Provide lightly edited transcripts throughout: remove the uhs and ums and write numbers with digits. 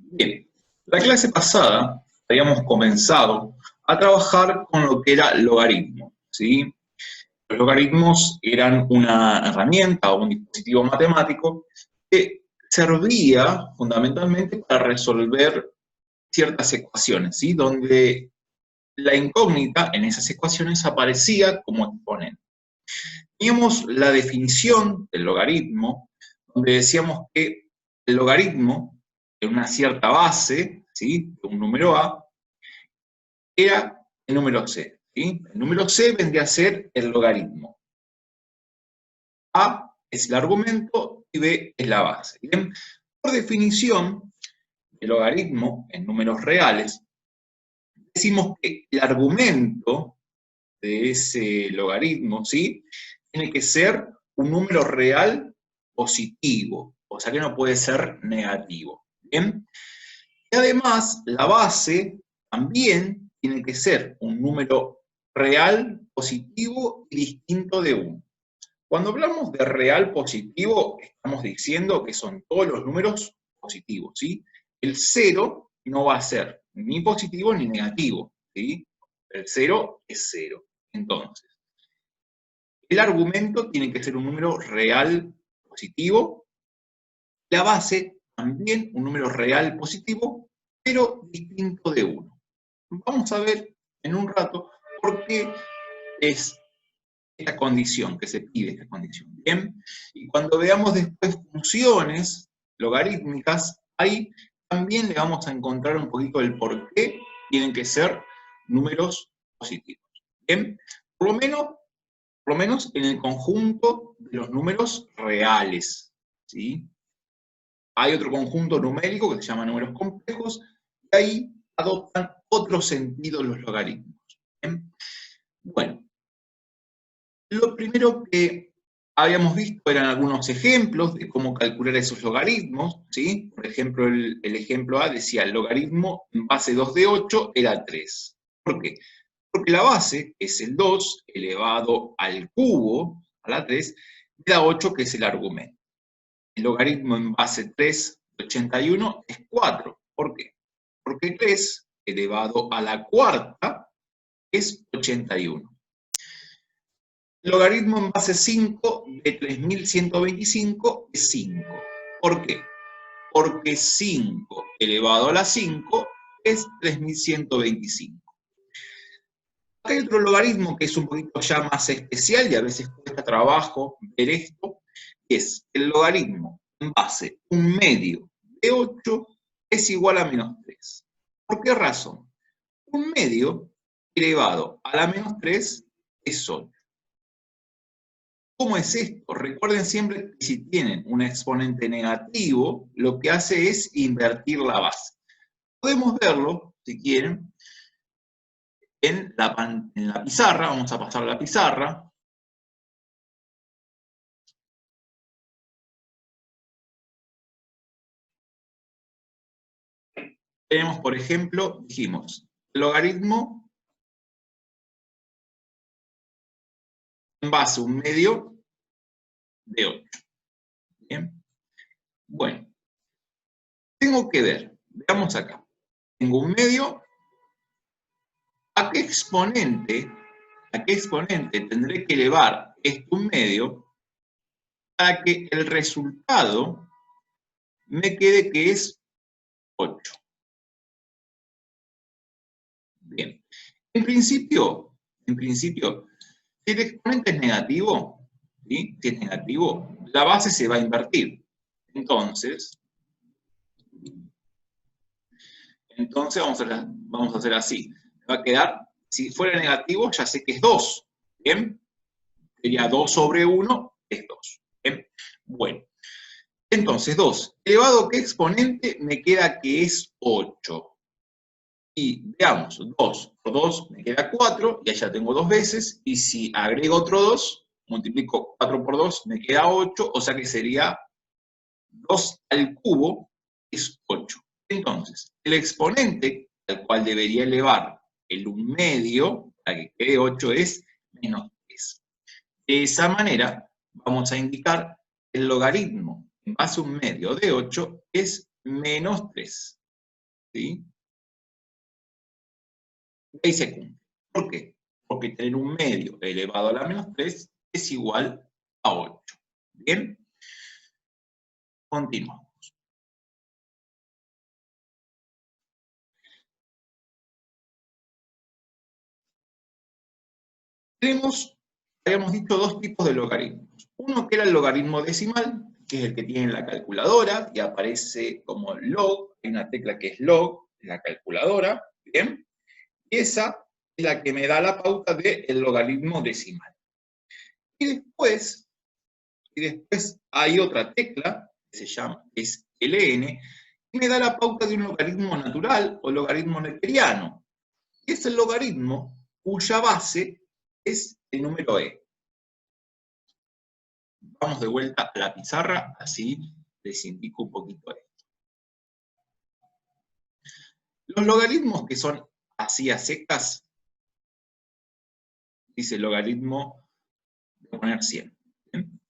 Bien, la clase pasada habíamos comenzado a trabajar con lo que era logaritmo, ¿sí? Los logaritmos eran una herramienta o un dispositivo matemático que servía fundamentalmente para resolver ciertas ecuaciones, ¿sí? Donde la incógnita en esas ecuaciones aparecía como exponente. Teníamos la definición del logaritmo, donde decíamos que el logaritmo de una cierta base, ¿sí? De un número A, era el número C, ¿sí? El número C vendría a ser el logaritmo. A es el argumento y B es la base. ¿Bien? Por definición, el logaritmo en números reales, decimos que el argumento de ese logaritmo, ¿sí? Tiene que ser un número real positivo, o sea que no puede ser negativo. ¿Bien? Y además, la base también tiene que ser un número real positivo y distinto de 1. Cuando hablamos de real positivo, estamos diciendo que son todos los números positivos, ¿sí? El 0 no va a ser ni positivo ni negativo, ¿sí? El 0 es 0. Entonces, el argumento tiene que ser un número real positivo, la base también un número real positivo, pero distinto de 1. Vamos a ver en un rato por qué es esta condición, que se pide esta condición. Bien, y cuando veamos después funciones logarítmicas, ahí también le vamos a encontrar un poquito el por qué tienen que ser números positivos. Bien, por lo menos en el conjunto de los números reales, ¿sí? Hay otro conjunto numérico que se llama números complejos, y ahí adoptan otro sentido los logaritmos. ¿Bien? Bueno, lo primero que habíamos visto eran algunos ejemplos de cómo calcular esos logaritmos, ¿sí? Por ejemplo, el ejemplo A decía el logaritmo en base 2 de 8 era 3. ¿Por qué? Porque la base es el 2 elevado al cubo, a la 3, y la 8 que es el argumento. El logaritmo en base 3 de 81 es 4. ¿Por qué? Porque 3 elevado a la cuarta es 81. El logaritmo en base 5 de 3125 es 5. ¿Por qué? Porque 5 elevado a la 5 es 3125. Acá hay otro logaritmo que es un poquito ya más especial y a veces cuesta trabajo ver esto, que es el logaritmo en base 1/2 de 8 es igual a menos 3. ¿Por qué razón? 1/2 elevado a la menos 3 es 8. ¿Cómo es esto? Recuerden siempre que si tienen un exponente negativo, lo que hace es invertir la base. Podemos verlo, si quieren, en la pizarra. Vamos a pasar a la pizarra. Tenemos, por ejemplo, dijimos, logaritmo en base 1/2 de 8. ¿Bien? Bueno, tengo que ver, veamos acá. Tengo 1/2. ¿A qué exponente tendré que elevar este 1/2 para que el resultado me quede que es 8? Bien. En principio, si el exponente es negativo, ¿sí? Si es negativo, la base se va a invertir. Entonces vamos a hacer así. Va a quedar, si fuera negativo, ya sé que es 2. ¿Bien? Sería 2 sobre 1 es 2. ¿Bien? Bueno. Entonces, 2 elevado a qué exponente me queda que es 8. Y veamos, 2 por 2 me queda 4, y allá tengo 2 veces, y si agrego otro 2, multiplico 4 por 2, me queda 8, o sea que sería 2 al cubo es 8. Entonces, el exponente al cual debería elevar el 1/2 para que quede 8 es menos 3. De esa manera, vamos a indicar el logaritmo en base a 1/2 de 8 es menos 3. ¿sí? Y ahí se cumple. ¿Por qué? Porque tener un medio elevado a la menos 3 es igual a 8. ¿Bien? Continuamos. Habíamos dicho, dos tipos de logaritmos. Uno que era el logaritmo decimal, que es el que tiene en la calculadora, y aparece como log, hay una tecla que es log en la calculadora, ¿bien? Y esa es la que me da la pauta del logaritmo decimal. Y después hay otra tecla, que se llama, es ln, y me da la pauta de un logaritmo natural o logaritmo neperiano. Y es el logaritmo cuya base es el número e. Vamos de vuelta a la pizarra, así les indico un poquito esto. Los logaritmos que son así a secas, dice el logaritmo, voy a poner 100. ¿Bien?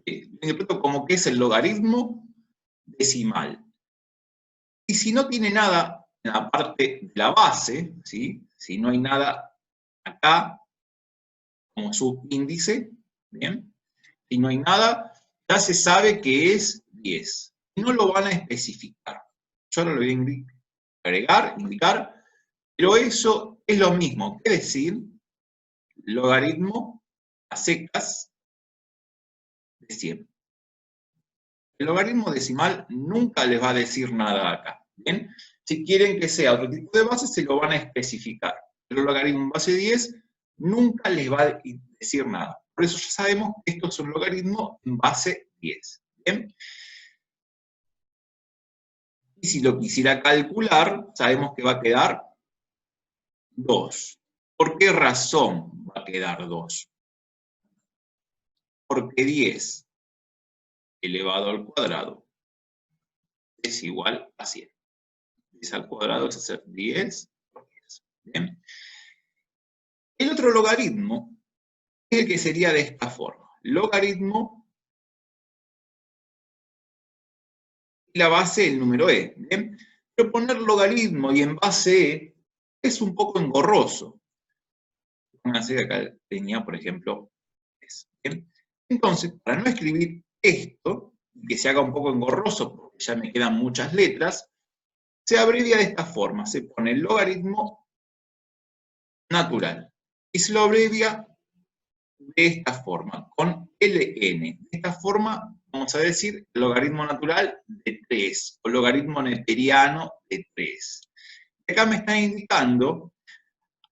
Interpreto como que es el logaritmo decimal. Y si no tiene nada en la parte de la base, ¿sí? Si no hay nada acá como subíndice, ¿bien? Si no hay nada, ya se sabe que es 10. Y no lo van a especificar. Yo ahora lo voy a agregar, indicar, pero eso es lo mismo que decir logaritmo a secas de 100. El logaritmo decimal nunca les va a decir nada acá. ¿Bien? Si quieren que sea otro tipo de base, se lo van a especificar. Pero el logaritmo en base 10 nunca les va a decir nada. Por eso ya sabemos que esto es un logaritmo en base 10. ¿Bien? Y si lo quisiera calcular, sabemos que va a quedar 2. ¿Por qué razón va a quedar 2? Porque 10 elevado al cuadrado es igual a 100. 10 al cuadrado es hacer 10 por 10. ¿Bien? El otro logaritmo es el que sería de esta forma. Logaritmo y la base el número e. ¿Bien? Pero poner logaritmo y en base e es un poco engorroso. Pónganse que acá tenía, por ejemplo, es. ¿Bien? Entonces, para no escribir esto, que se haga un poco engorroso, porque ya me quedan muchas letras, se abrevia de esta forma. Se pone el logaritmo natural. Y se lo abrevia de esta forma, con ln. De esta forma, vamos a decir logaritmo natural de 3, o logaritmo neperiano de 3. Acá me está indicando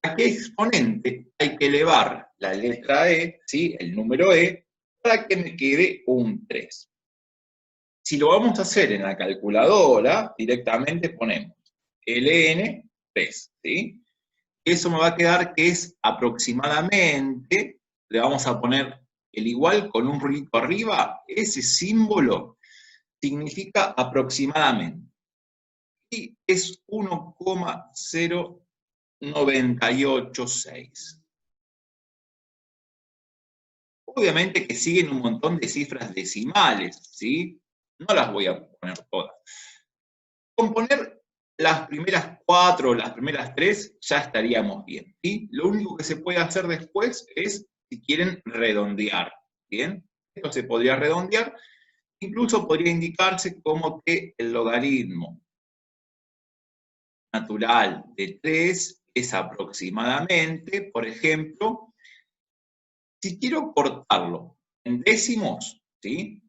a qué exponente hay que elevar la letra e, ¿sí? El número e, para que me quede un 3. Si lo vamos a hacer en la calculadora, directamente ponemos ln 3, ¿sí? Eso me va a quedar que es aproximadamente, le vamos a poner el igual con un rulito arriba, ese símbolo significa aproximadamente. Y es 1,0986. Obviamente que siguen un montón de cifras decimales, ¿sí? No las voy a poner todas. Con poner las primeras 4 o las primeras 3 ya estaríamos bien, ¿sí? Lo único que se puede hacer después es, si quieren, redondear, ¿bien? Esto se podría redondear, incluso podría indicarse como que el logaritmo natural de 3 es aproximadamente, por ejemplo, si quiero cortarlo en décimos, ¿sí?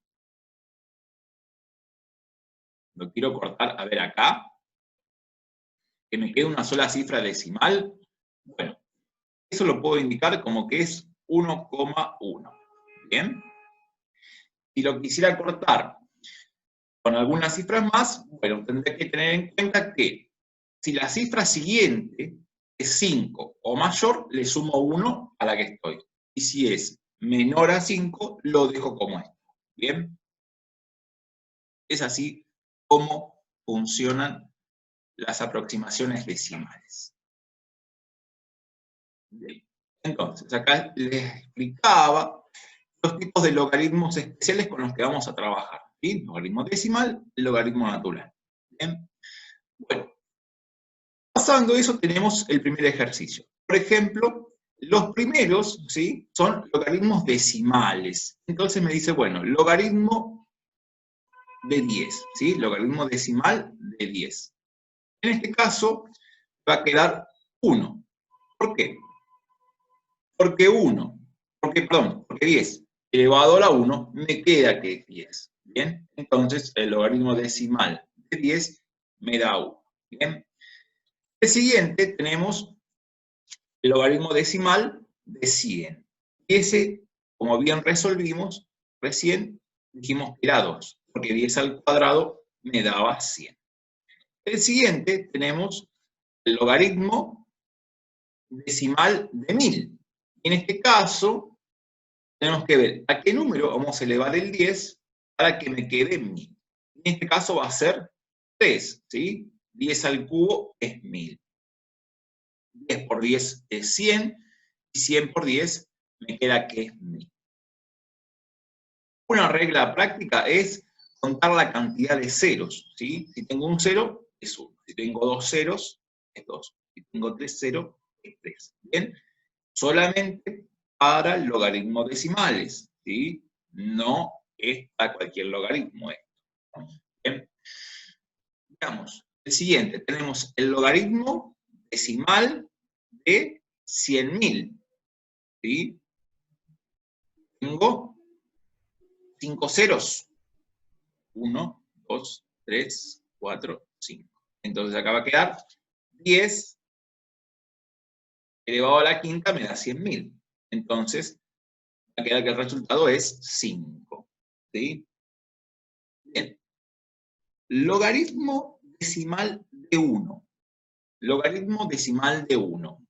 Lo quiero cortar, a ver acá, que me quede una sola cifra decimal. Bueno, eso lo puedo indicar como que es 1,1. ¿Bien? Si lo quisiera cortar con algunas cifras más, bueno, tendré que tener en cuenta que si la cifra siguiente es 5 o mayor, le sumo 1 a la que estoy. Y si es menor a 5, lo dejo como esto. ¿Bien? Es así como funcionan las aproximaciones decimales. Bien. Entonces, acá les explicaba los tipos de logaritmos especiales con los que vamos a trabajar. ¿Sí? Logaritmo decimal y logaritmo natural. ¿Bien? Bueno, pasando eso tenemos el primer ejercicio. Por ejemplo, los primeros, ¿sí?, son logaritmos decimales. Entonces me dice, bueno, logaritmo de 10, ¿sí? Logaritmo decimal de 10. En este caso va a quedar 1. ¿Por qué? Porque 10 elevado a la 1 me queda que es 10. ¿Bien? Entonces el logaritmo decimal de 10 me da 1. ¿Bien? El siguiente tenemos el logaritmo decimal de 100. Y ese, como bien resolvimos, recién dijimos que era 2, porque 10 al cuadrado me daba 100. El siguiente tenemos el logaritmo decimal de 1000. En este caso, tenemos que ver a qué número vamos a elevar el 10 para que me quede 1000. En este caso va a ser 3, ¿sí? 10 al cubo es 1000. 10 por 10 es 100, y 100 por 10 me queda que es 1000. Una regla práctica es contar la cantidad de ceros, ¿sí? Si tengo un 0, es 1. Si tengo 2 ceros, es 2. Si tengo 3 ceros, es 3. ¿Bien? Solamente para logaritmos decimales, ¿sí? No es para cualquier logaritmo esto. Bien. Veamos, el siguiente, tenemos el logaritmo decimal de 100.000, ¿sí? Tengo 5 ceros. 1, 2, 3, 4, 5. Entonces acá va a quedar 10 elevado a la quinta me da 100.000. Entonces va a quedar que el resultado es 5. ¿Sí? Bien. Logaritmo decimal de 1. Logaritmo decimal de 1.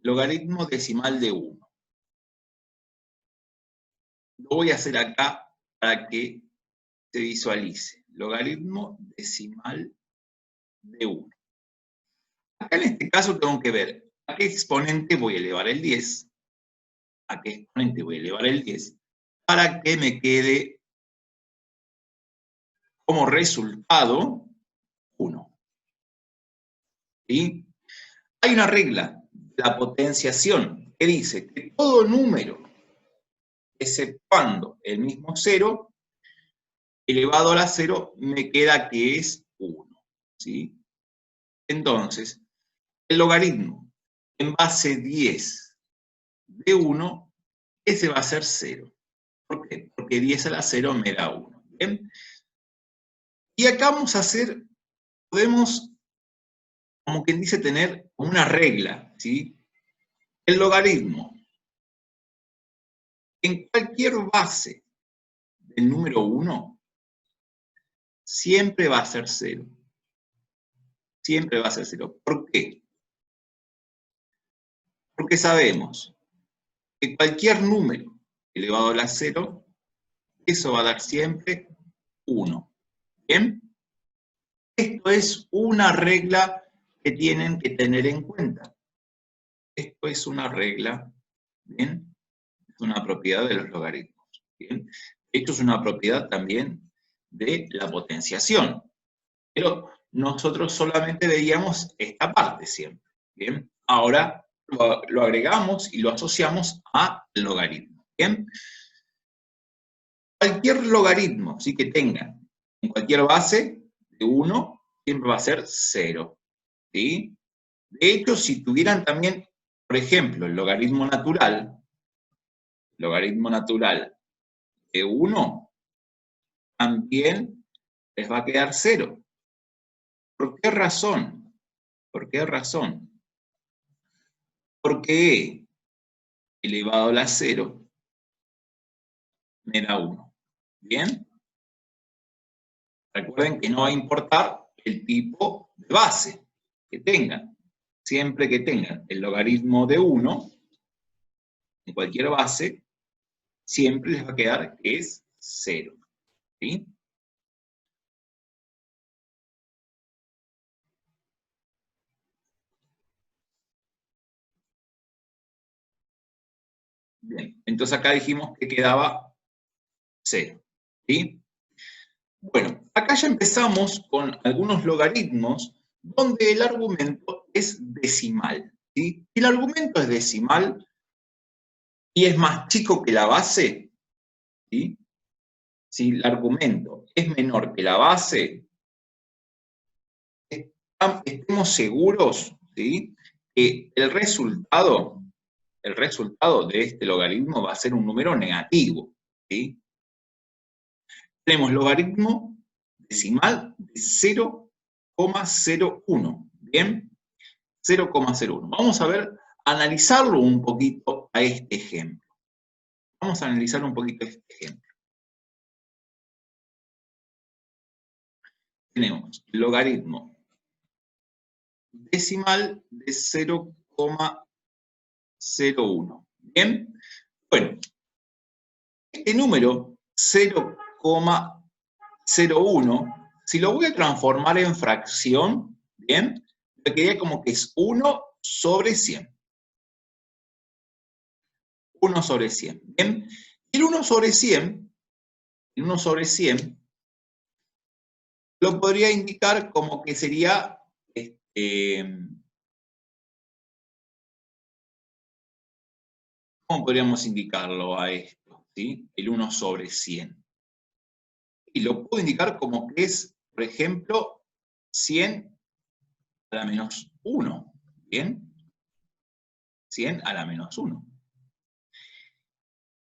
Logaritmo decimal de 1. Lo voy a hacer acá para que se visualice. Logaritmo decimal de 1. Acá en este caso tengo que ver a qué exponente voy a elevar el 10, a qué exponente voy a elevar el 10, para que me quede como resultado 1. ¿Sí? Hay una regla, la potenciación, que dice que todo número, exceptuando el mismo 0, elevado a la 0, me queda que es 1. ¿Sí? Entonces, el logaritmo en base 10 de 1, ese va a ser 0. ¿Por qué? Porque 10 a la 0 me da 1. ¿Bien? Y acá vamos a hacer, podemos, como quien dice, tener una regla, ¿sí? El logaritmo en cualquier base del número 1 siempre va a ser 0. Siempre va a ser 0. ¿Por qué? Porque sabemos que cualquier número elevado a la 0, eso va a dar siempre 1. ¿Bien? Esto es una regla que tienen que tener en cuenta. Esto es una regla, ¿bien? Es una propiedad de los logaritmos. ¿Bien? Esto es una propiedad también de la potenciación. Pero nosotros solamente veíamos esta parte siempre. ¿Bien? Ahora lo agregamos y lo asociamos al logaritmo. ¿Bien? Cualquier logaritmo, ¿sí?, que tengan en cualquier base de 1, siempre va a ser 0. ¿Sí? De hecho, si tuvieran también, por ejemplo, el logaritmo natural de 1, también les va a quedar 0. ¿Por qué razón? ¿Por qué razón? Porque e elevado a la 0 me da 1. ¿Bien? Recuerden que no va a importar el tipo de base que tengan. Siempre que tengan el logaritmo de 1, en cualquier base, siempre les va a quedar que es 0. ¿Sí? Bien, entonces acá dijimos que quedaba 0. ¿Sí? Bueno, Acá ya empezamos con algunos logaritmos donde el argumento es decimal, ¿sí? Si el argumento es decimal y es más chico que la base, ¿sí? Si el argumento es menor que la base, estemos seguros, ¿sí?, que el resultado de este logaritmo va a ser un número negativo, ¿sí? Tenemos logaritmo decimal de 0,01, ¿bien? 0,01. Vamos a ver, analizarlo un poquito a este ejemplo. Vamos a analizar un poquito este ejemplo. Tenemos el logaritmo decimal de 0,01. ¿Bien? Bueno, este número 0,01, si lo voy a transformar en fracción, ¿bien? Me quedaría como que es 1 sobre 100. 1 sobre 100, ¿bien? El 1 sobre 100, lo podría indicar como que sería, ¿cómo podríamos indicarlo a esto? ¿Sí? El 1 sobre 100. Y lo puedo indicar como que es, por ejemplo, 100 a la menos 1, ¿bien? 100 a la menos 1.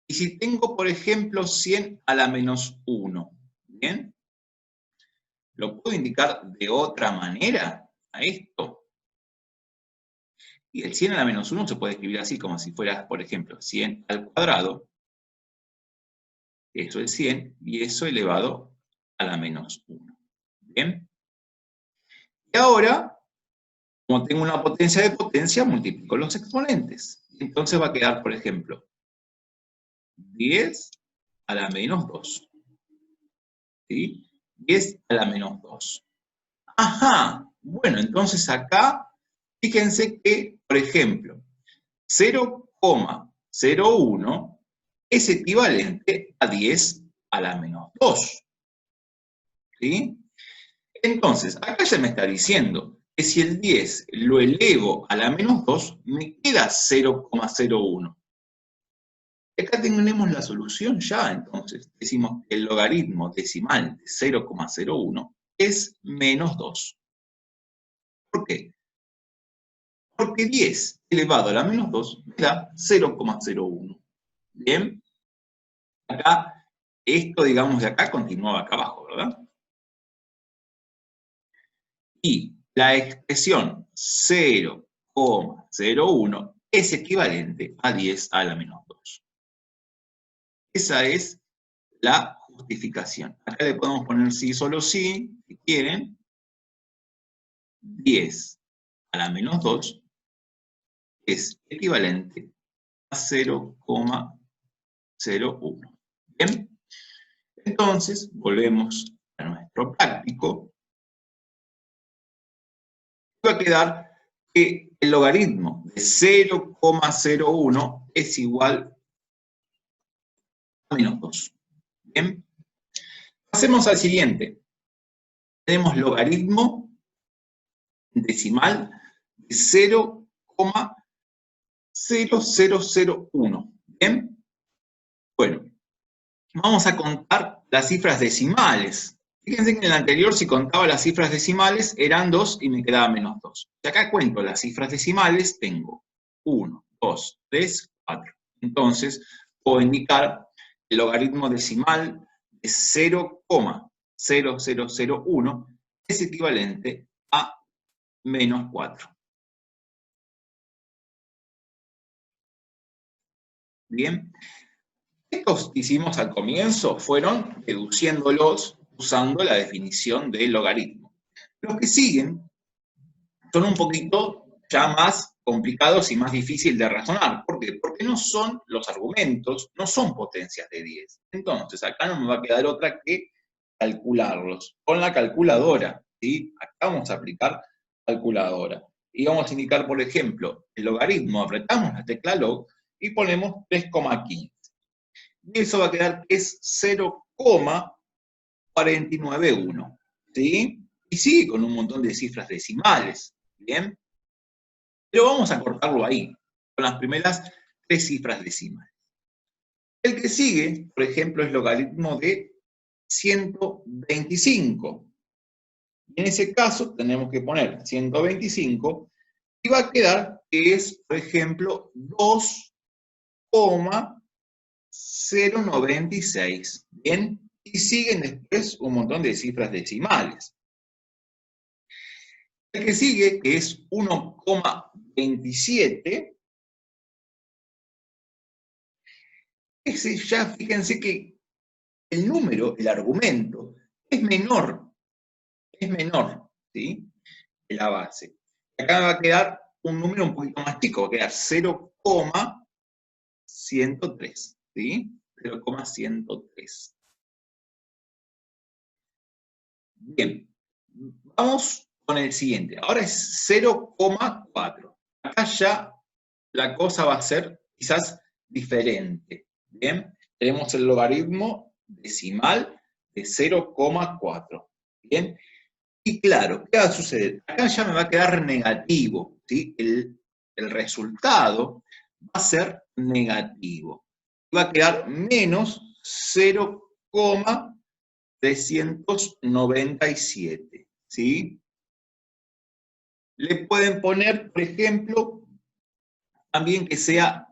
Y si tengo, por ejemplo, 100 a la menos 1, ¿bien? ¿Lo puedo indicar de otra manera a esto? Y el 100 a la menos 1 se puede escribir así, como si fuera, por ejemplo, 100 al cuadrado, eso es 100, y eso elevado a la menos 1. ¿Bien? Y ahora, como tengo una potencia de potencia, multiplico los exponentes. Entonces va a quedar, por ejemplo, 10 a la menos 2. ¿Sí? 10 a la menos 2. Ajá, bueno, entonces acá, fíjense que, por ejemplo, 0,01 es equivalente a 10 a la menos 2. ¿Sí? Entonces, acá ya me está diciendo que si el 10 lo elevo a la menos 2, me queda 0,01. Acá tenemos la solución ya, entonces. Decimos que el logaritmo decimal de 0,01 es menos 2. ¿Por qué? Porque 10 elevado a la menos 2 me da 0,01. ¿Bien? Acá, esto, digamos, de acá continuaba acá abajo, ¿verdad? Y la expresión 0,01 es equivalente a 10 a la menos 2. Esa es la justificación. Acá le podemos poner sí, solo sí, si quieren. 10 a la menos 2 es equivalente a 0,01. ¿Bien? Entonces, volvemos a nuestro práctico. Va a quedar que el logaritmo de 0,01 es igual a menos 2. ¿Bien? Pasemos al siguiente. Tenemos logaritmo decimal de 0,0001. ¿Bien? Bueno, vamos a contar las cifras decimales. Fíjense que en el anterior, si contaba las cifras decimales, eran 2 y me quedaba menos 2. Si acá cuento las cifras decimales, tengo 1, 2, 3, 4. Entonces, puedo indicar el logaritmo decimal de 0,0001 es equivalente a menos 4. Bien, estos que hicimos al comienzo fueron deduciéndolos usando la definición del logaritmo. Los que siguen son un poquito ya más complicados y más difíciles de razonar. ¿Por qué? Porque no son los argumentos, no son potencias de 10. Entonces, acá no me va a quedar otra que calcularlos con la calculadora. ¿Sí? Acá vamos a aplicar calculadora. Y vamos a indicar, por ejemplo, el logaritmo. Apretamos la tecla log y ponemos 3,15. Y eso va a quedar que es 0,15. 49,1. ¿Sí? Y sigue con un montón de cifras decimales. ¿Bien? Pero vamos a cortarlo ahí, con las primeras 3 cifras decimales. El que sigue, por ejemplo, es logaritmo de 125. En ese caso tenemos que poner 125 y va a quedar que es, por ejemplo, 2,096. ¿Bien? Y siguen después un montón de cifras decimales. El que sigue, que es 1,27, ese ya fíjense que el número, el argumento, es menor, ¿sí? Que la base. Acá va a quedar un número un poquito más chico, va a quedar 0,103, ¿sí? 0,103. Bien, vamos con el siguiente. Ahora es 0,4. Acá ya la cosa va a ser quizás diferente. Bien, tenemos el logaritmo decimal de 0,4. Bien, y claro, ¿qué va a suceder? Acá ya me va a quedar negativo, ¿sí? El resultado va a ser negativo. Va a quedar menos 0,397, ¿sí? Le pueden poner, por ejemplo, también que sea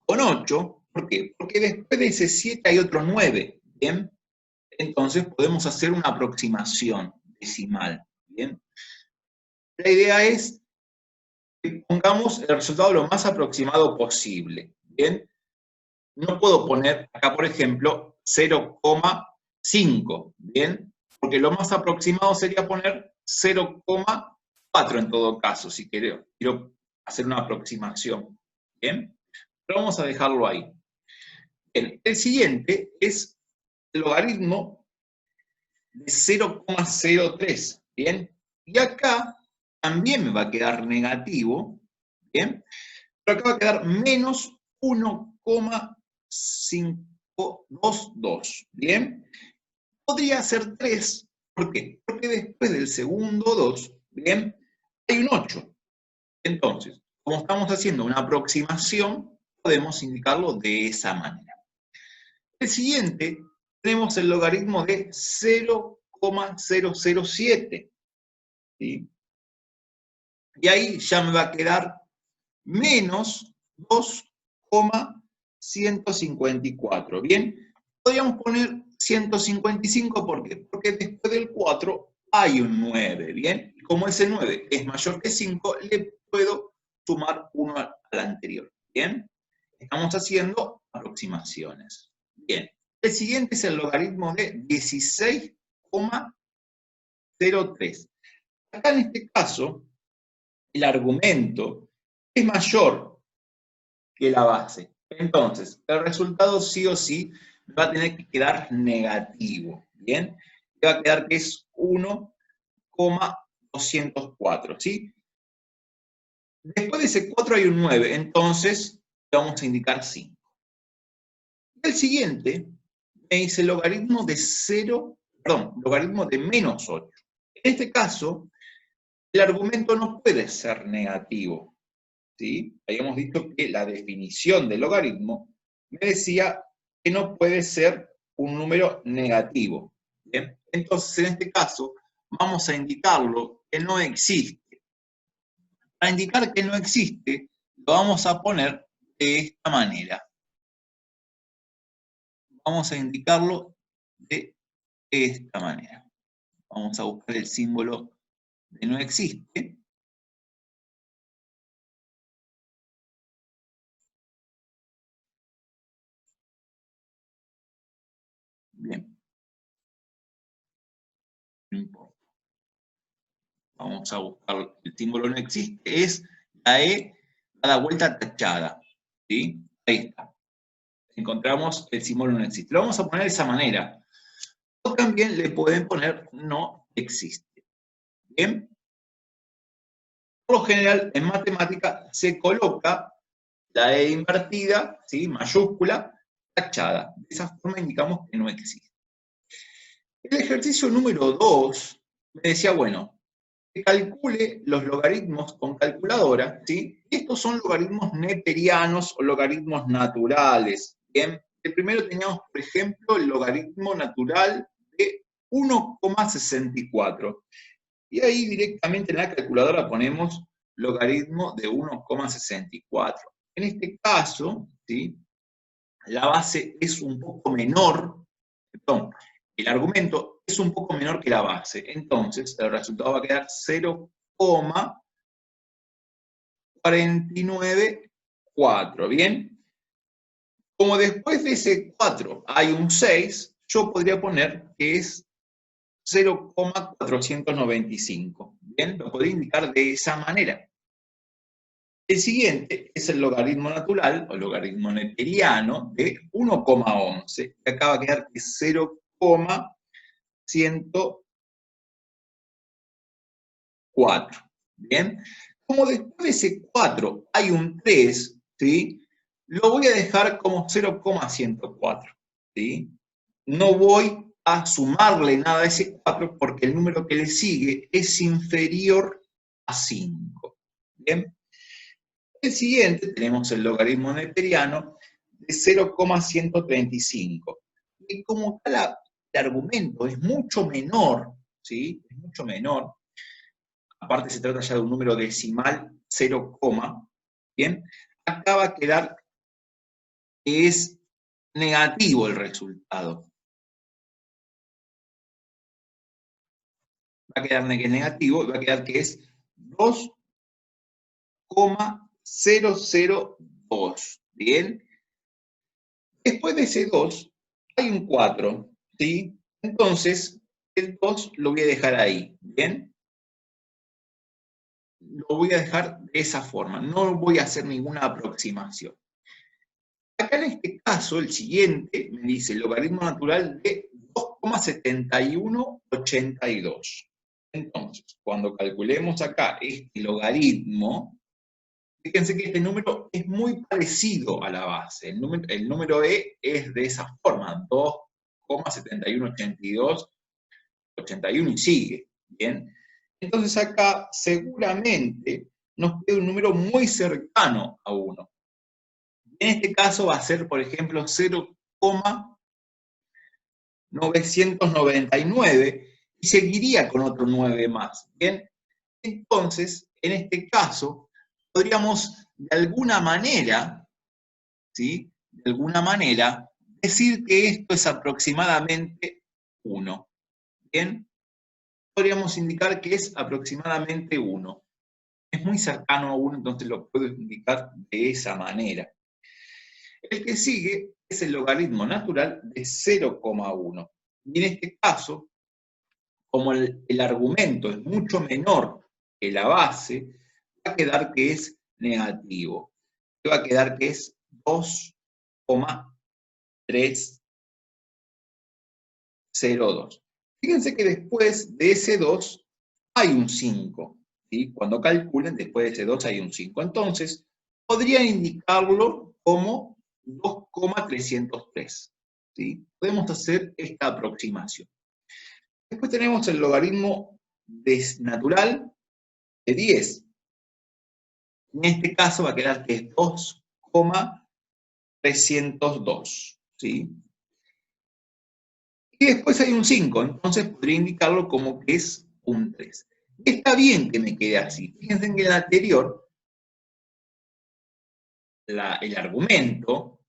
con 8. ¿Por qué? Porque después de ese 7 hay otro 9, ¿bien? Entonces podemos hacer una aproximación decimal, ¿bien? La idea es que pongamos el resultado lo más aproximado posible, ¿bien? No puedo poner acá, por ejemplo, 0,5, ¿bien? Porque lo más aproximado sería poner 0,4 en todo caso, si quiero hacer una aproximación, ¿bien? Pero vamos a dejarlo ahí. Bien, el siguiente es el logaritmo de 0,03, ¿bien? Y acá también me va a quedar negativo, ¿bien? Pero acá va a quedar menos 1,522, ¿bien? Podría ser 3, ¿por qué? Porque después del segundo 2, ¿bien? Hay un 8. Entonces, como estamos haciendo una aproximación, podemos indicarlo de esa manera. El siguiente, tenemos el logaritmo de 0,007, ¿sí? Y ahí ya me va a quedar menos 2,154, ¿bien? Podríamos poner 155, ¿por qué? Porque después del 4 hay un 9, ¿bien? Y como ese 9 es mayor que 5, le puedo sumar 1 al anterior, ¿bien? Estamos haciendo aproximaciones. Bien. El siguiente es el logaritmo de 16,03. Acá en este caso, el argumento es mayor que la base. Entonces, el resultado sí o sí va a tener que quedar negativo, ¿bien? Va a quedar que es 1,204, ¿sí? Después de ese 4 hay un 9, entonces vamos a indicar 5. El siguiente me dice logaritmo de logaritmo de menos 8. En este caso, el argumento no puede ser negativo, ¿sí? Habíamos dicho que la definición del logaritmo me decía que no puede ser un número negativo, ¿bien? Entonces, en este caso, vamos a indicarlo que no existe. Para indicar que no existe, lo vamos a poner de esta manera. Vamos a indicarlo de esta manera. Vamos a buscar el símbolo de no existe. Bien. No importa. Vamos a buscar el símbolo no existe. Es la E a la vuelta tachada. ¿Sí? Ahí está. Encontramos el símbolo no existe. Lo vamos a poner de esa manera. O también le pueden poner no existe. Bien. Por lo general, en matemática se coloca la E invertida, ¿sí? Mayúscula, tachada. De esa forma indicamos que no existe. El ejercicio número 2 me decía, bueno, que calcule los logaritmos con calculadora, ¿sí? Estos son logaritmos neperianos o logaritmos naturales, ¿bien? El primero teníamos, por ejemplo, el logaritmo natural de 1,64. Y ahí directamente en la calculadora ponemos logaritmo de 1,64. En este caso, ¿sí? La base es un poco menor, perdón, el argumento es un poco menor que la base. Entonces, el resultado va a quedar 0,494, ¿bien? Como después de ese 4 hay un 6, yo podría poner que es 0,495, ¿bien? Lo podría indicar de esa manera. El siguiente es el logaritmo natural, o logaritmo neperiano, de 1,11, que acaba de quedar que 0,104. ¿Bien? Como después de ese 4 hay un 3, ¿sí? Lo voy a dejar como 0,104. ¿Sí? No voy a sumarle nada a ese 4 porque el número que le sigue es inferior a 5. ¿Bien? El siguiente tenemos el logaritmo neperiano de 0,135. Y como tal el argumento es mucho menor, ¿sí? Es mucho menor, aparte se trata ya de un número decimal 0, ¿bien? Acá va a quedar que es negativo el resultado. Va a quedar que es negativo y va a quedar que es 2,002, ¿bien? Después de ese 2 hay un 4, ¿sí? Entonces, el 2 lo voy a dejar ahí, ¿bien? Lo voy a dejar de esa forma, no voy a hacer ninguna aproximación. Acá en este caso, el siguiente me dice el logaritmo natural de 2,7182. Entonces, cuando calculemos acá este logaritmo, fíjense que este número es muy parecido a la base. El número E es de esa forma, 2,7182, 81 y sigue. ¿Bien? Entonces acá seguramente nos queda un número muy cercano a 1. En este caso va a ser, por ejemplo, 0,999 y seguiría con otro 9 más. ¿Bien? Entonces, en este caso, podríamos de alguna manera, ¿sí? De alguna manera, decir que esto es aproximadamente 1. ¿Bien? Podríamos indicar que es aproximadamente 1. Es muy cercano a 1, entonces lo puedo indicar de esa manera. El que sigue es el logaritmo natural de 0,1. Y en este caso, como el argumento es mucho menor que la base, va a quedar que es negativo. Va a quedar que es 2,302. Fíjense que después de ese 2 hay un 5. ¿Sí? Cuando calculen, después de ese 2 hay un 5. Entonces, podrían indicarlo como 2,303. ¿Sí? Podemos hacer esta aproximación. Después tenemos el logaritmo natural de 10. En este caso va a quedar que es 2,302. ¿Sí? Y después hay un 5, entonces podría indicarlo como que es un 3. Está bien que me quede así. Fíjense que en el anterior, el argumento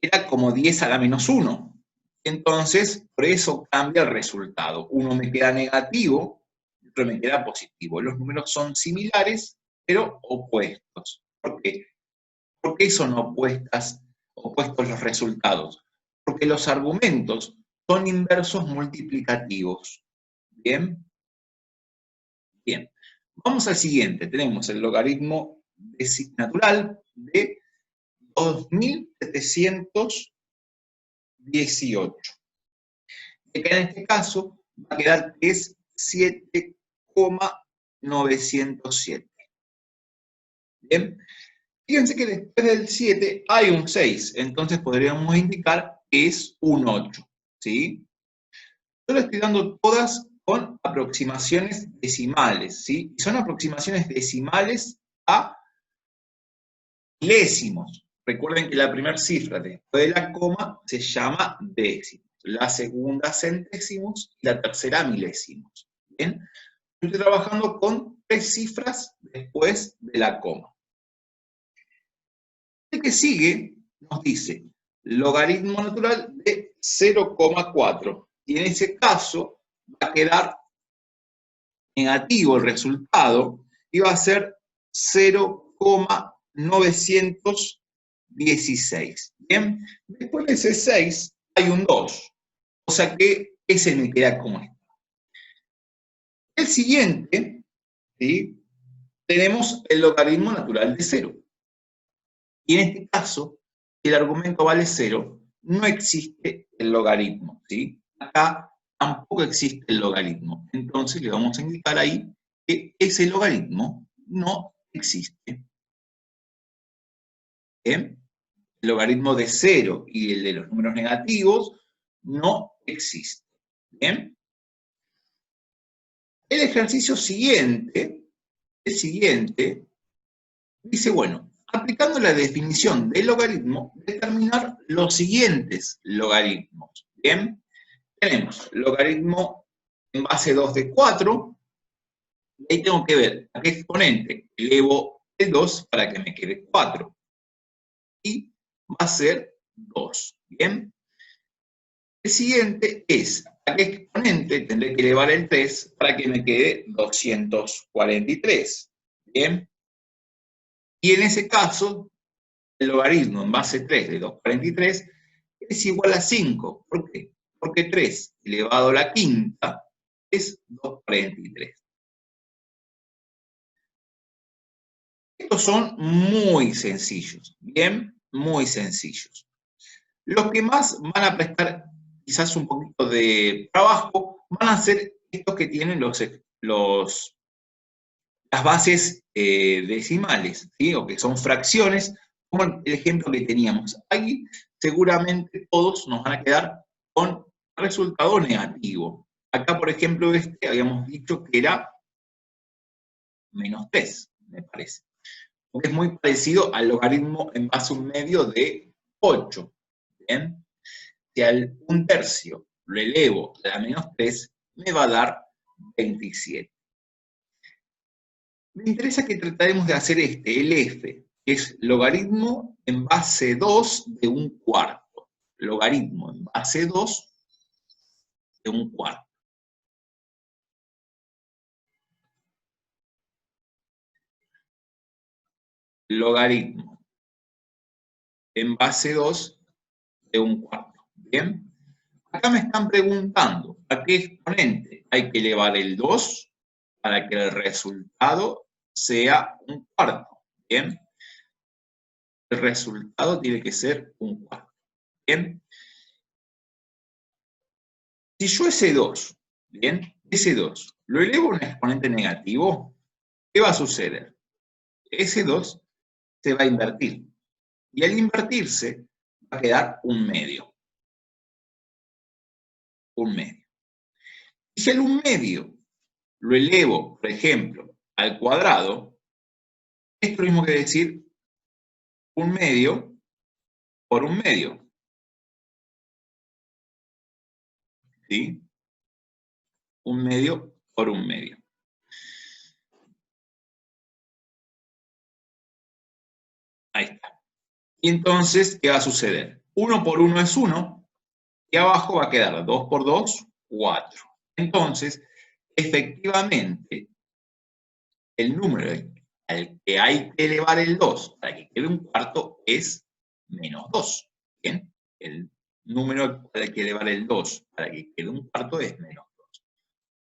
era como 10 a la menos 1. Entonces, por eso cambia el resultado. Uno me queda negativo, y otro me queda positivo. Los números son similares, pero opuestos. ¿Por qué? ¿Por qué son opuestos los resultados? Porque los argumentos son inversos multiplicativos. ¿Bien? Bien. Vamos al siguiente. Tenemos el logaritmo natural de 2718. Que en este caso va a quedar que es 7,907. Bien. Fíjense que después del 7 hay un 6, entonces podríamos indicar que es un 8. ¿Sí? Yo le estoy dando todas con aproximaciones decimales, ¿sí? Son aproximaciones decimales a milésimos. Recuerden que la primera cifra después de la coma se llama décimos, la segunda centésimos y la tercera milésimos. ¿Bien? Estoy trabajando con 3 cifras después de la coma. El que sigue nos dice logaritmo natural de 0,4. Y en ese caso va a quedar negativo el resultado y va a ser 0,916. Bien, después de ese 6 hay un 2. O sea que ese me queda como está. El siguiente, ¿sí? Tenemos el logaritmo natural de 0. Y en este caso, si el argumento vale 0, no existe el logaritmo, ¿sí? Acá tampoco existe el logaritmo. Entonces le vamos a indicar ahí que ese logaritmo no existe. ¿Bien? El logaritmo de 0 y el de los números negativos no existe. ¿Bien? El ejercicio siguiente, dice, bueno, aplicando la definición del logaritmo, determinar los siguientes logaritmos. Bien, tenemos logaritmo en base 2 de 4, y ahí tengo que ver a qué exponente elevo el 2 para que me quede 4. Y va a ser 2. Bien. El siguiente es a qué exponente tendré que elevar el 3 para que me quede 243. Bien. Y en ese caso, el logaritmo en base 3 de 243 es igual a 5. ¿Por qué? Porque 3 elevado a la quinta es 243. Estos son muy sencillos, ¿bien? Muy sencillos. Los que más van a prestar quizás un poquito de trabajo van a ser estos que tienen las bases decimales, ¿sí? O que son fracciones, como el ejemplo que teníamos. Ahí seguramente todos nos van a quedar con resultado negativo. Acá, por ejemplo, habíamos dicho que era menos 3, me parece. Porque es muy parecido al logaritmo en base a un medio de 8. ¿Bien? Si al 1/3 lo elevo a la menos 3, me va a dar 27. Me interesa que trataremos de hacer el f, que es logaritmo en base 2 de 1/4. Logaritmo en base 2 de 1/4. Logaritmo en base 2 de 1/4. ¿Bien? Acá me están preguntando a qué exponente hay que elevar el 2 para que el resultado sea 1/4. ¿Bien? El resultado tiene que ser 1/4. ¿Bien? Si yo ese 2, ¿bien? Ese 2 lo elevo a un exponente negativo, ¿qué va a suceder? Ese 2 se va a invertir. Y al invertirse, va a quedar un medio. Un medio. Y si el 1/2 lo elevo, por ejemplo, al cuadrado, es lo mismo que decir 1/2 por 1/2. ¿Sí? 1/2 por 1/2. Ahí está. Y entonces, ¿qué va a suceder? 1 por 1 es 1, y abajo va a quedar 2 por 2, 4. Entonces, efectivamente, el número al que hay que elevar el 2 para que quede 1/4 es menos 2. ¿Bien? El número al que elevar el 2 para que quede 1/4 es menos 2.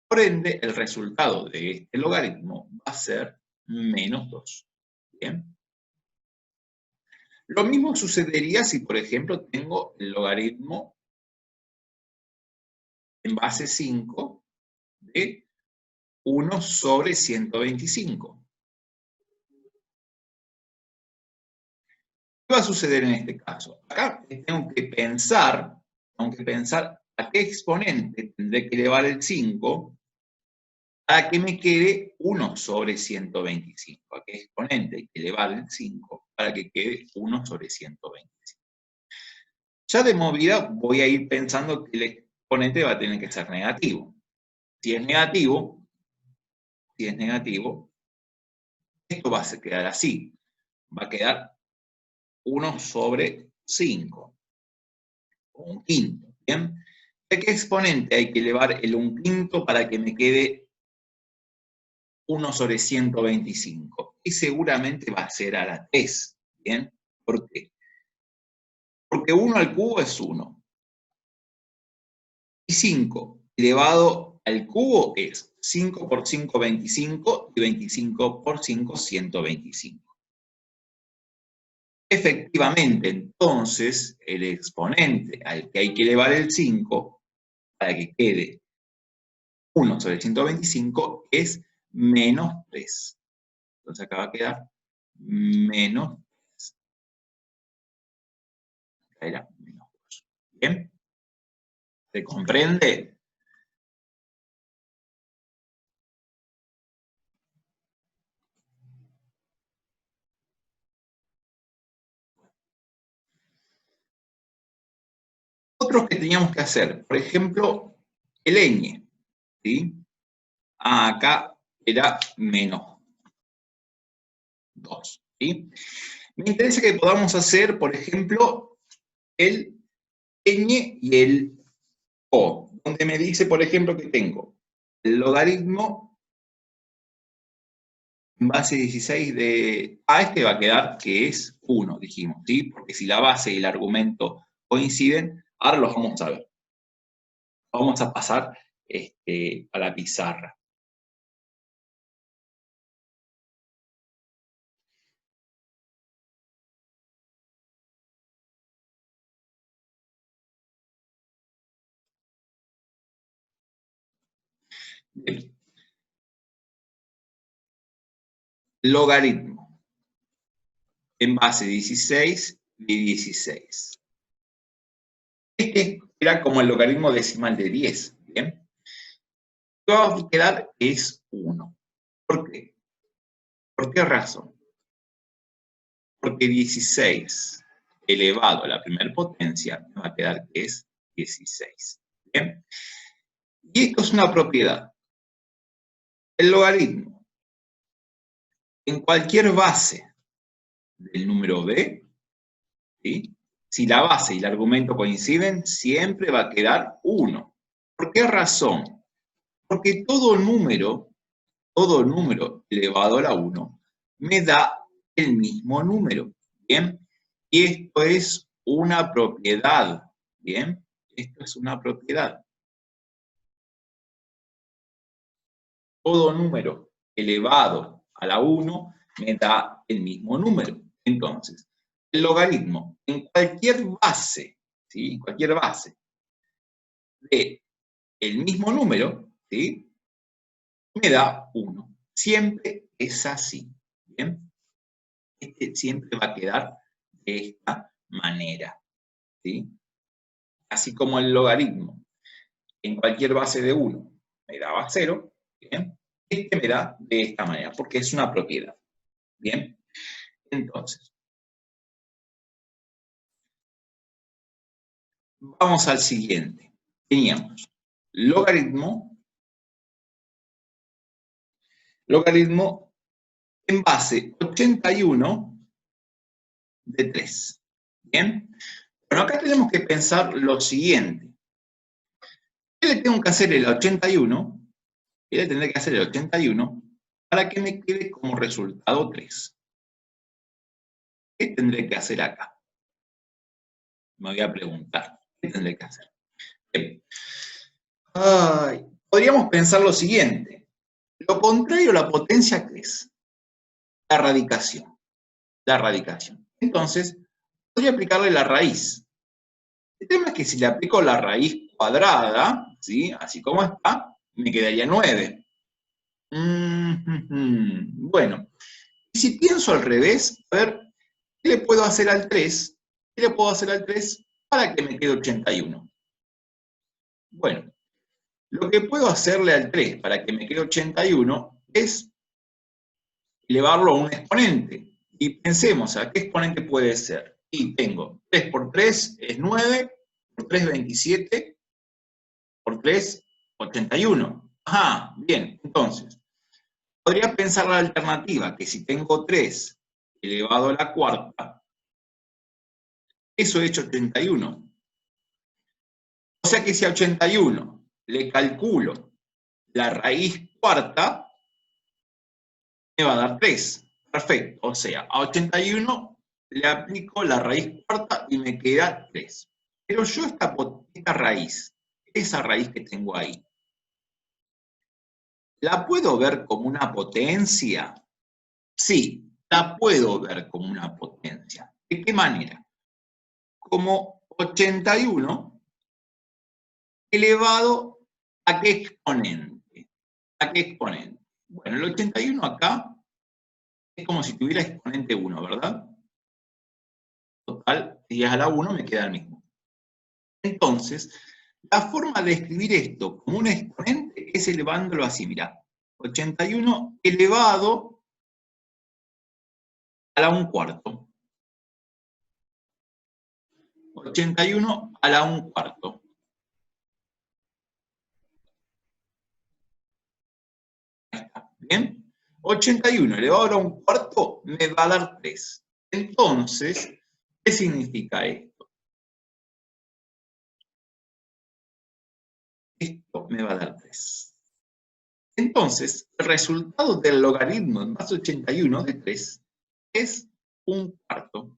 Por ende, el resultado de este logaritmo va a ser menos 2. ¿Bien? Lo mismo sucedería si, por ejemplo, tengo el logaritmo en base 5 de 1 sobre 125. ¿Qué va a suceder en este caso? Acá tengo que pensar ¿a qué exponente tendré que elevar el 5 para que me quede 1 sobre 125? ¿A qué exponente hay que elevar el 5 para que quede 1 sobre 125? Ya de movida voy a ir pensando que el exponente va a tener que ser negativo. Si es negativo, esto va a quedar así. Va a quedar 1 sobre 5, o un quinto, ¿bien? ¿De qué exponente hay que elevar el 1/5 para que me quede 1 sobre 125? Y seguramente va a ser a la 3, ¿bien? ¿Por qué? Porque 1 al cubo es 1. Y 5 elevado al cubo es 5 por 5, 25, y 25 por 5, 125. Efectivamente, entonces, el exponente al que hay que elevar el 5 para que quede 1 sobre 125 es menos 3. Entonces acá va a quedar menos 3. Acá era menos 2. ¿Bien? ¿Se comprende? Otros que teníamos que hacer, por ejemplo, el ñ, ¿sí? Acá era menos 2, ¿sí? Me interesa que podamos hacer, por ejemplo, el ñ y el o, donde me dice, por ejemplo, que tengo el logaritmo en base 16 de a, este va a quedar que es 1, dijimos, ¿sí? Porque si la base y el argumento coinciden, ahora los vamos a ver. Vamos a pasar a la pizarra. Bien. Logaritmo en base 16 de 16. Este era como el logaritmo decimal de 10, ¿bien? Lo que va a quedar es 1. ¿Por qué? ¿Por qué razón? Porque 16 elevado a la primera potencia me va a quedar que es 16. ¿Bien? Y esto es una propiedad. El logaritmo en cualquier base del número b, ¿sí? Si la base y el argumento coinciden, siempre va a quedar 1. ¿Por qué razón? Porque todo número elevado a la 1 me da el mismo número, ¿bien? Y esto es una propiedad, ¿bien? Esto es una propiedad. Todo número elevado a la 1 me da el mismo número. Entonces, el logaritmo en cualquier base, ¿sí? En cualquier base de el mismo número, ¿sí? Me da 1. Siempre es así, ¿bien? Este siempre va a quedar de esta manera, ¿sí? Así como el logaritmo en cualquier base de 1 me daba 0, ¿bien? Este me da de esta manera, porque es una propiedad, ¿bien? Entonces, vamos al siguiente. Teníamos logaritmo en base 81 de 3, ¿bien? Bueno, acá tenemos que pensar lo siguiente. ¿Qué le tengo que hacer el 81? ¿Qué le tendré que hacer el 81 para que me quede como resultado 3? ¿Qué tendré que hacer acá? Me voy a preguntar. ¿Qué tendré que hacer? Bien. Podríamos pensar lo siguiente. Lo contrario a la potencia, ¿qué es? La radicación. La radicación. Entonces, podría aplicarle la raíz. El tema es que si le aplico la raíz cuadrada, ¿sí? Así como está, me quedaría 9. Bueno, y si pienso al revés, a ver, ¿qué le puedo hacer al 3? ¿Qué le puedo hacer al 3 para que me quede 81? Bueno, lo que puedo hacerle al 3 para que me quede 81 es elevarlo a un exponente. Y pensemos, ¿a qué exponente puede ser? Y tengo 3 por 3 es 9, por 3 27, por 3 81. Ajá, bien, entonces, podría pensar la alternativa, que si tengo 3 elevado a la cuarta, eso es 81. O sea que si a 81 le calculo la raíz cuarta, me va a dar 3. Perfecto, o sea, a 81 le aplico la raíz cuarta y me queda 3. Pero yo esta raíz, esa raíz que tengo ahí, ¿la puedo ver como una potencia? Sí, la puedo ver como una potencia. ¿De qué manera? Como 81 elevado a qué exponente. ¿A qué exponente? Bueno, el 81 acá es como si tuviera exponente 1, ¿verdad? Total, si es a la 1 me queda el mismo. Entonces, la forma de escribir esto como un exponente es elevándolo así, mirá. 81 elevado a la 1 cuarto. 81 a la 1 cuarto. Ahí está, ¿bien? 81 elevado a la 1 cuarto me va a dar 3. Entonces, ¿qué significa esto? Esto me va a dar 3. Entonces, el resultado del logaritmo en base a 81 de 3 es 1 cuarto.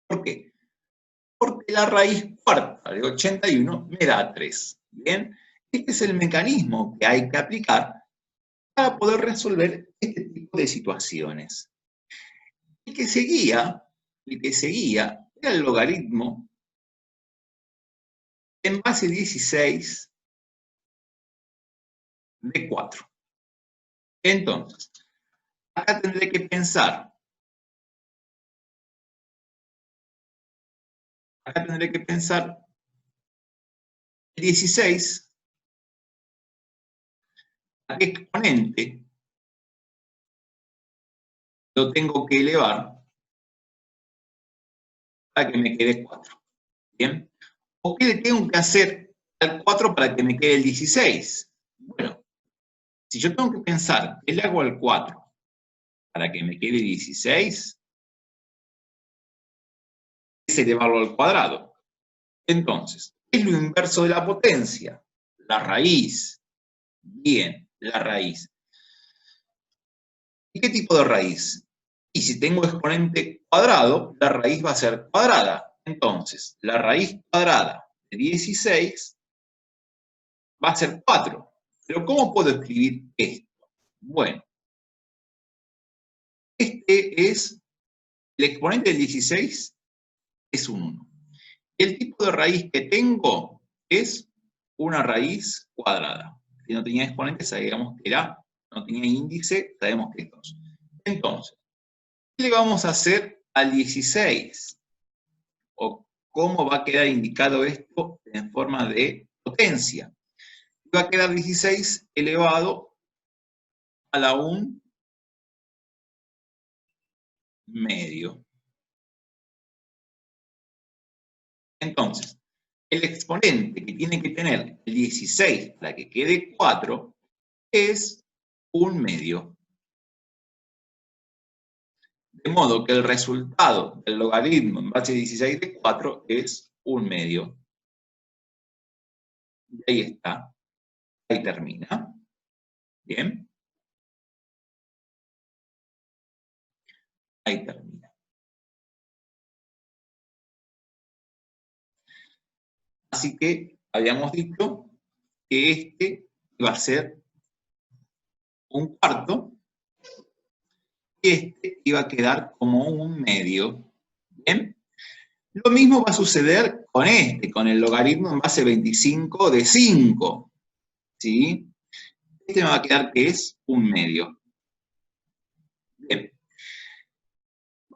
¿Por qué? Porque la raíz cuarta de 81 me da 3. ¿Bien? Este es el mecanismo que hay que aplicar para poder resolver este tipo de situaciones. El que seguía era el logaritmo en base 16 de 4. Entonces, acá tendré que pensar, el 16, a qué exponente lo tengo que elevar para que me quede 4. ¿Bien? ¿O qué le tengo que hacer al 4 para que me quede el 16? Bueno, si yo tengo que pensar qué le hago al 4 para que me quede 16, es elevarlo al cuadrado. Entonces, ¿qué es lo inverso de la potencia? La raíz. Bien, la raíz. ¿Y qué tipo de raíz? Y si tengo exponente cuadrado, la raíz va a ser cuadrada. Entonces, la raíz cuadrada de 16 va a ser 4. Pero ¿cómo puedo escribir esto? Bueno, este es, el exponente del 16 es un 1. El tipo de raíz que tengo es una raíz cuadrada. Si no tenía exponente, sabíamos que no tenía índice, sabemos que es 2. Entonces, ¿qué le vamos a hacer al 16? ¿O cómo va a quedar indicado esto en forma de potencia? Va a quedar 16 elevado a la 1 medio. Entonces, el exponente que tiene que tener el 16 para que quede 4 es 1 medio. De modo que el resultado del logaritmo en base a 16 de 4 es 1 medio. Y ahí está. Ahí termina. Bien. Ahí termina. Así que habíamos dicho que este iba a ser 1 cuarto y este iba a quedar como 1 medio. Bien. Lo mismo va a suceder con este, con el logaritmo en base 25 de 5. ¿Sí? Este me va a quedar que es 1 medio. Bien.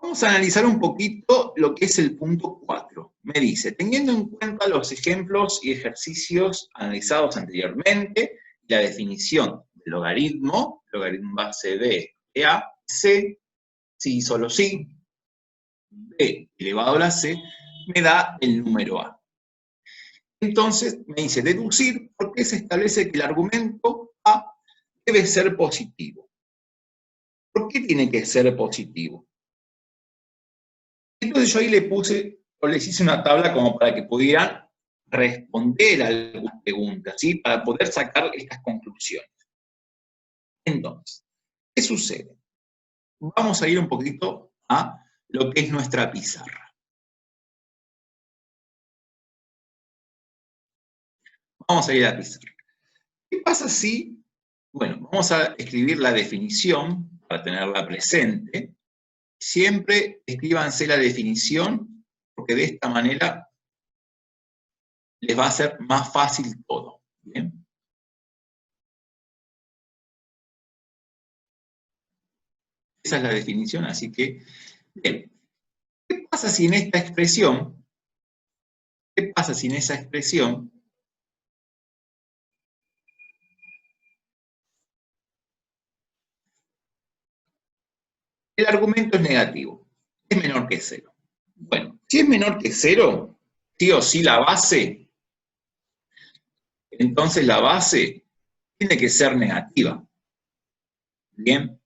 Vamos a analizar un poquito lo que es el punto 4. Me dice, teniendo en cuenta los ejemplos y ejercicios analizados anteriormente, la definición del logaritmo base b de a, c, si y solo si, b elevado a la c, me da el número a. Entonces me dice deducir por qué se establece que el argumento a debe ser positivo. ¿Por qué tiene que ser positivo? Entonces yo ahí le puse, o les hice una tabla como para que pudieran responder a algunas preguntas, ¿sí? Para poder sacar estas conclusiones. Entonces, ¿qué sucede? Vamos a ir un poquito a lo que es nuestra pizarra. Vamos a ir a la pizarra. ¿Qué pasa si, bueno, vamos a escribir la definición para tenerla presente? Siempre escríbanse la definición, porque de esta manera les va a ser más fácil todo. ¿Bien? Esa es la definición, así que, bien. ¿Qué pasa si en esta expresión, qué pasa si en esa expresión el argumento es negativo? Es menor que 0. Bueno, si es menor que 0, sí o sí la base, entonces la base tiene que ser negativa. Bien.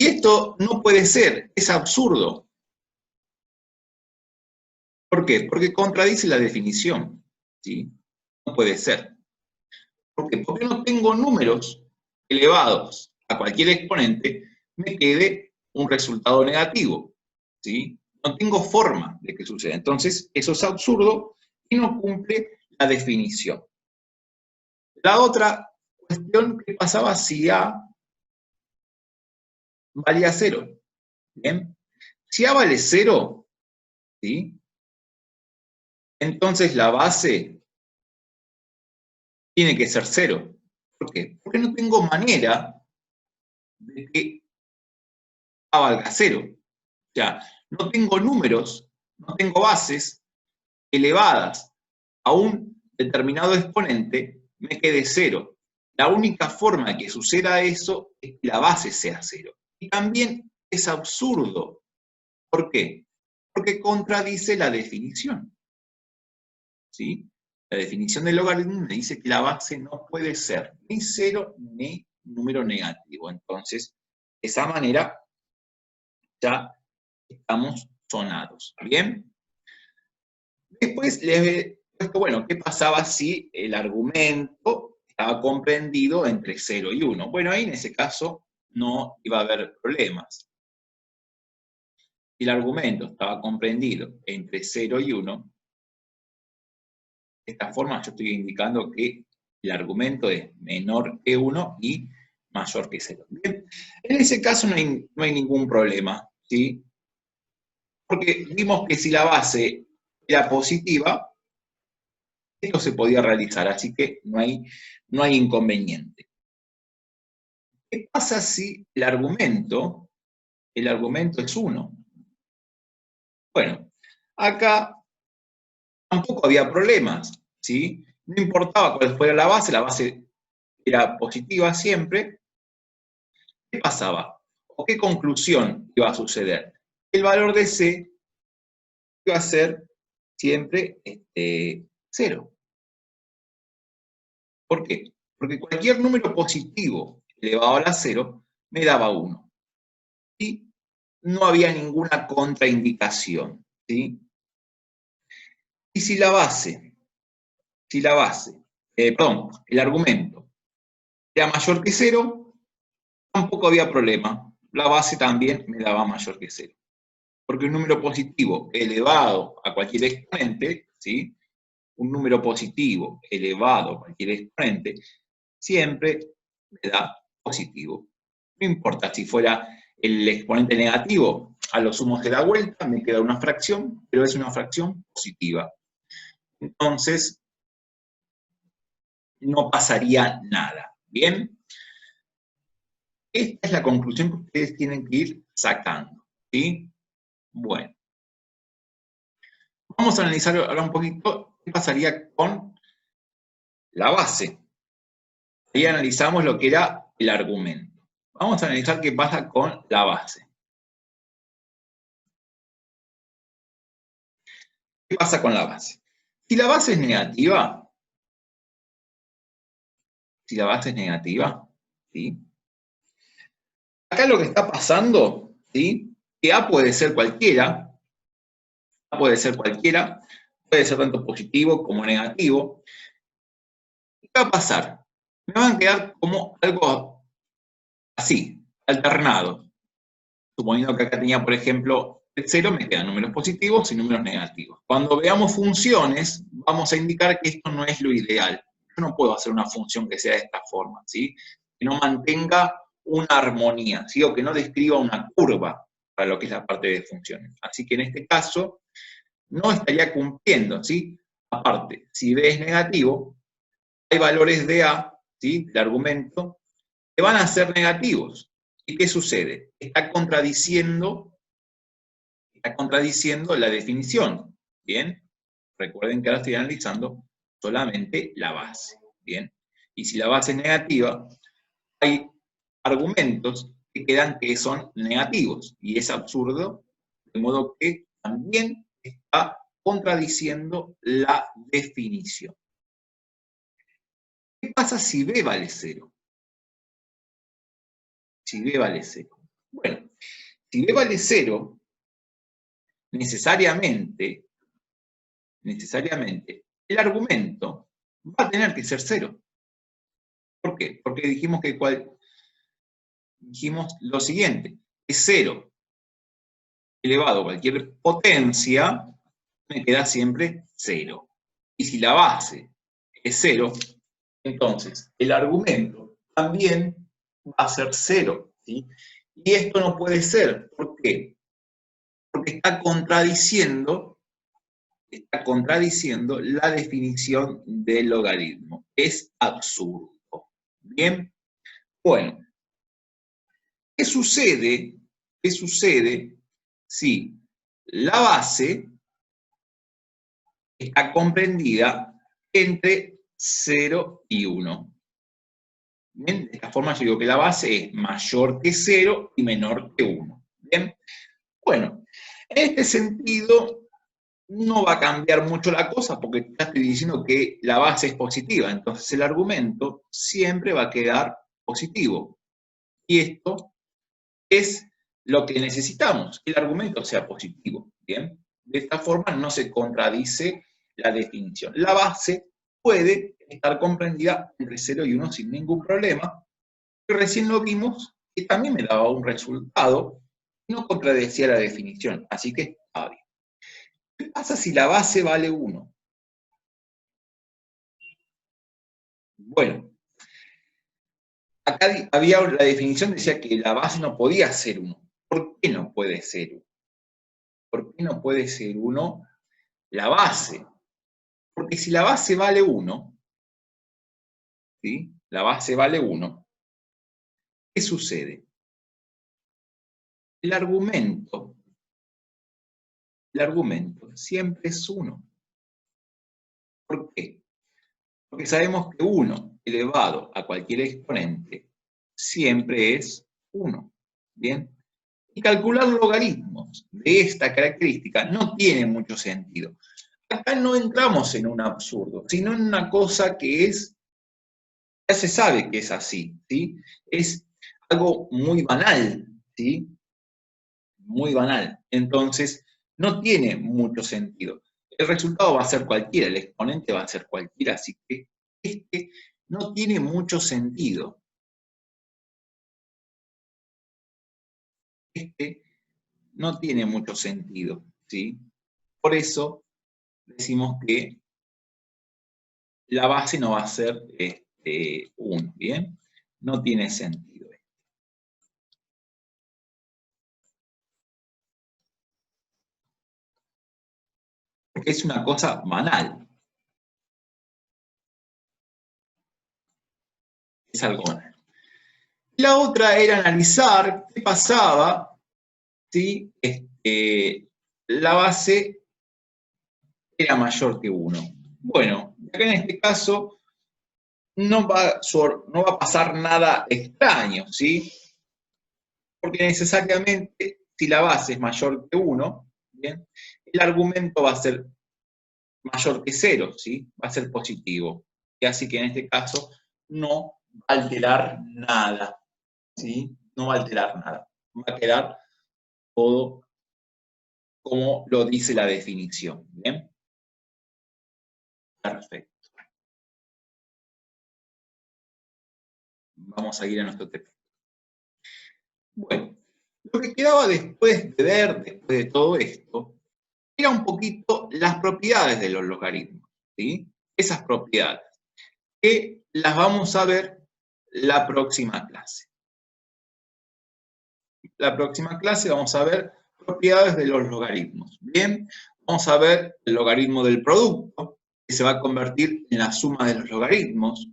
Y esto no puede ser, es absurdo. ¿Por qué? Porque contradice la definición, ¿sí? No puede ser. ¿Por qué? Porque no tengo números elevados a cualquier exponente, me quede un resultado negativo, ¿sí? No tengo forma de que suceda. Entonces, eso es absurdo y no cumple la definición. La otra cuestión, ¿qué pasaba si A valía 0? ¿Bien? Si A vale 0, ¿sí? Entonces la base tiene que ser 0. ¿Por qué? Porque no tengo manera de que A valga 0. O sea, no tengo números, no tengo bases elevadas a un determinado exponente, me quede 0. La única forma de que suceda eso es que la base sea 0. Y también es absurdo. ¿Por qué? Porque contradice la definición. ¿Sí? La definición del logaritmo me dice que la base no puede ser ni 0 ni número negativo. Entonces, de esa manera ya estamos sonados. ¿Bien? Después les he puesto, bueno, ¿qué pasaba si el argumento estaba comprendido entre 0 y 1? Bueno, ahí en ese caso no iba a haber problemas. Si el argumento estaba comprendido entre 0 y 1, de esta forma yo estoy indicando que el argumento es menor que 1 y mayor que 0. Bien, en ese caso no hay ningún problema, ¿sí? Porque vimos que si la base era positiva, esto se podía realizar, así que no hay inconveniente. ¿Qué pasa si el argumento es 1? Bueno, acá tampoco había problemas, ¿sí? No importaba cuál fuera la base era positiva siempre. ¿Qué pasaba? ¿O qué conclusión iba a suceder? El valor de C iba a ser siempre 0. ¿Por qué? Porque cualquier número positivo elevado a la 0 me daba 1. Y no había ninguna contraindicación, ¿sí? Y si el argumento era mayor que 0, tampoco había problema. La base también me daba mayor que 0. Porque un número positivo elevado a cualquier exponente, ¿sí? Un número positivo elevado a cualquier exponente, siempre me da positivo. No importa si fuera el exponente negativo, a lo sumo se da vuelta, me queda una fracción, pero es una fracción positiva. Entonces, no pasaría nada. ¿Bien? Esta es la conclusión que ustedes tienen que ir sacando, ¿sí? Bueno, vamos a analizar ahora un poquito qué pasaría con la base. Ahí analizamos lo que era el argumento. Vamos a analizar qué pasa con la base. ¿Qué pasa con la base? Si la base es negativa, ¿sí? Acá lo que está pasando, ¿sí? Que A puede ser cualquiera, puede ser tanto positivo como negativo. ¿Qué va a pasar? Me van a quedar como algo así, alternado. Suponiendo que acá tenía, por ejemplo, el 0, me quedan números positivos y números negativos. Cuando veamos funciones, vamos a indicar que esto no es lo ideal. Yo no puedo hacer una función que sea de esta forma, ¿sí? Que no mantenga una armonía, ¿sí? O que no describa una curva para lo que es la parte de funciones. Así que en este caso, no estaría cumpliendo, ¿sí? Aparte, si B es negativo, hay valores de A, ¿sí? El argumento, que van a ser negativos. ¿Y qué sucede? Está contradiciendo la definición, ¿bien? Recuerden que ahora estoy analizando solamente la base, ¿bien? Y si la base es negativa, hay argumentos que quedan que son negativos, y es absurdo, de modo que también está contradiciendo la definición. ¿Qué pasa si B vale 0? Si B vale 0. Bueno, si B vale 0, necesariamente, el argumento va a tener que ser 0. ¿Por qué? Porque dijimos lo siguiente, que 0 elevado a cualquier potencia, me queda siempre 0. Y si la base es 0, entonces el argumento también va a ser 0, ¿sí? Y esto no puede ser. ¿Por qué? Porque está contradiciendo la definición del logaritmo. Es absurdo. Bien, bueno, ¿qué sucede si la base está comprendida entre 0 y 1? Bien, de esta forma yo digo que la base es mayor que 0 y menor que 1. Bien, bueno, en este sentido no va a cambiar mucho la cosa porque ya estoy diciendo que la base es positiva, entonces el argumento siempre va a quedar positivo. Y esto es lo que necesitamos, que el argumento sea positivo, ¿bien? De esta forma no se contradice la definición. La base puede estar comprendida entre 0 y 1 sin ningún problema, y recién lo vimos que también me daba un resultado y no contradecía la definición, así que está bien. ¿Qué pasa si la base vale 1? Bueno, acá había la definición, decía que la base no podía ser 1. ¿Por qué no puede ser 1? ¿Por qué no puede ser 1 la base? Porque si la base vale 1, ¿sí? La base vale 1, ¿qué sucede? El argumento siempre es 1. ¿Por qué? Porque sabemos que 1 elevado a cualquier exponente siempre es 1. ¿Bien? Y calcular logaritmos de esta característica no tiene mucho sentido. Acá no entramos en un absurdo, sino en una cosa que ya se sabe que es así, ¿sí? Es algo muy banal, ¿sí? Muy banal. Entonces, no tiene mucho sentido. El resultado va a ser cualquiera, el exponente va a ser cualquiera, así que este no tiene mucho sentido. Este no tiene mucho sentido, ¿sí? Por eso decimos que la base no va a ser 1, ¿bien? No tiene sentido. Porque es una cosa banal. Es algo banal. La otra era analizar qué pasaba si la base era mayor que 1. Bueno, acá en este caso no va a pasar nada extraño, ¿sí? Porque necesariamente, si la base es mayor que 1, ¿bien? El argumento va a ser mayor que 0, ¿sí? Va a ser positivo. Y así que en este caso no va a alterar nada, ¿sí? No va a alterar nada. Va a quedar todo como lo dice la definición, ¿bien? Perfecto. Vamos a ir a nuestro texto. Bueno, lo que quedaba después de ver, después de todo esto, era un poquito las propiedades de los logaritmos, ¿sí? Esas propiedades, que las vamos a ver la próxima clase. La próxima clase vamos a ver propiedades de los logaritmos, ¿bien? Vamos a ver el logaritmo del producto, que se va a convertir en la suma de los logaritmos.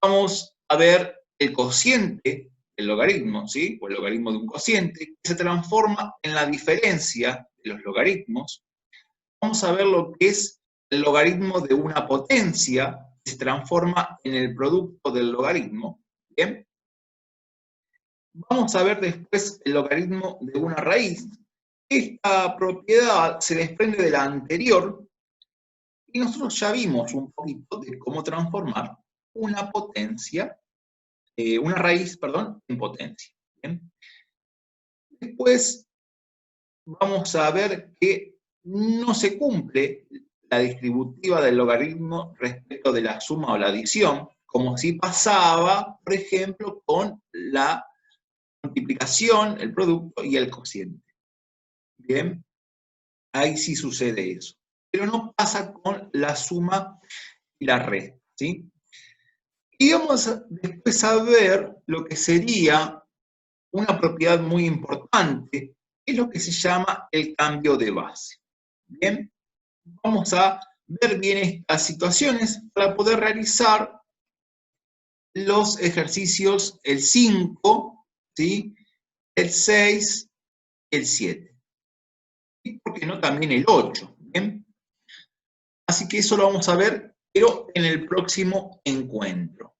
Vamos a ver el cociente del logaritmo, ¿sí? O el logaritmo de un cociente, que se transforma en la diferencia de los logaritmos. Vamos a ver lo que es el logaritmo de una potencia, que se transforma en el producto del logaritmo, ¿bien? Vamos a ver después el logaritmo de una raíz. Esta propiedad se desprende de la anterior y nosotros ya vimos un poquito de cómo transformar una potencia, una raíz, perdón, en potencia. ¿Bien? Después vamos a ver que no se cumple la distributiva del logaritmo respecto de la suma o la adición, como si pasaba, por ejemplo, con la multiplicación, el producto y el cociente. Bien, ahí sí sucede eso. Pero no pasa con la suma y la resta, ¿sí? Y vamos después a ver lo que sería una propiedad muy importante, que es lo que se llama el cambio de base. Bien, vamos a ver bien estas situaciones para poder realizar los ejercicios el 5, ¿sí? El 6, el 7. Y por qué no también el 8, ¿bien? Así que eso lo vamos a ver, pero en el próximo encuentro.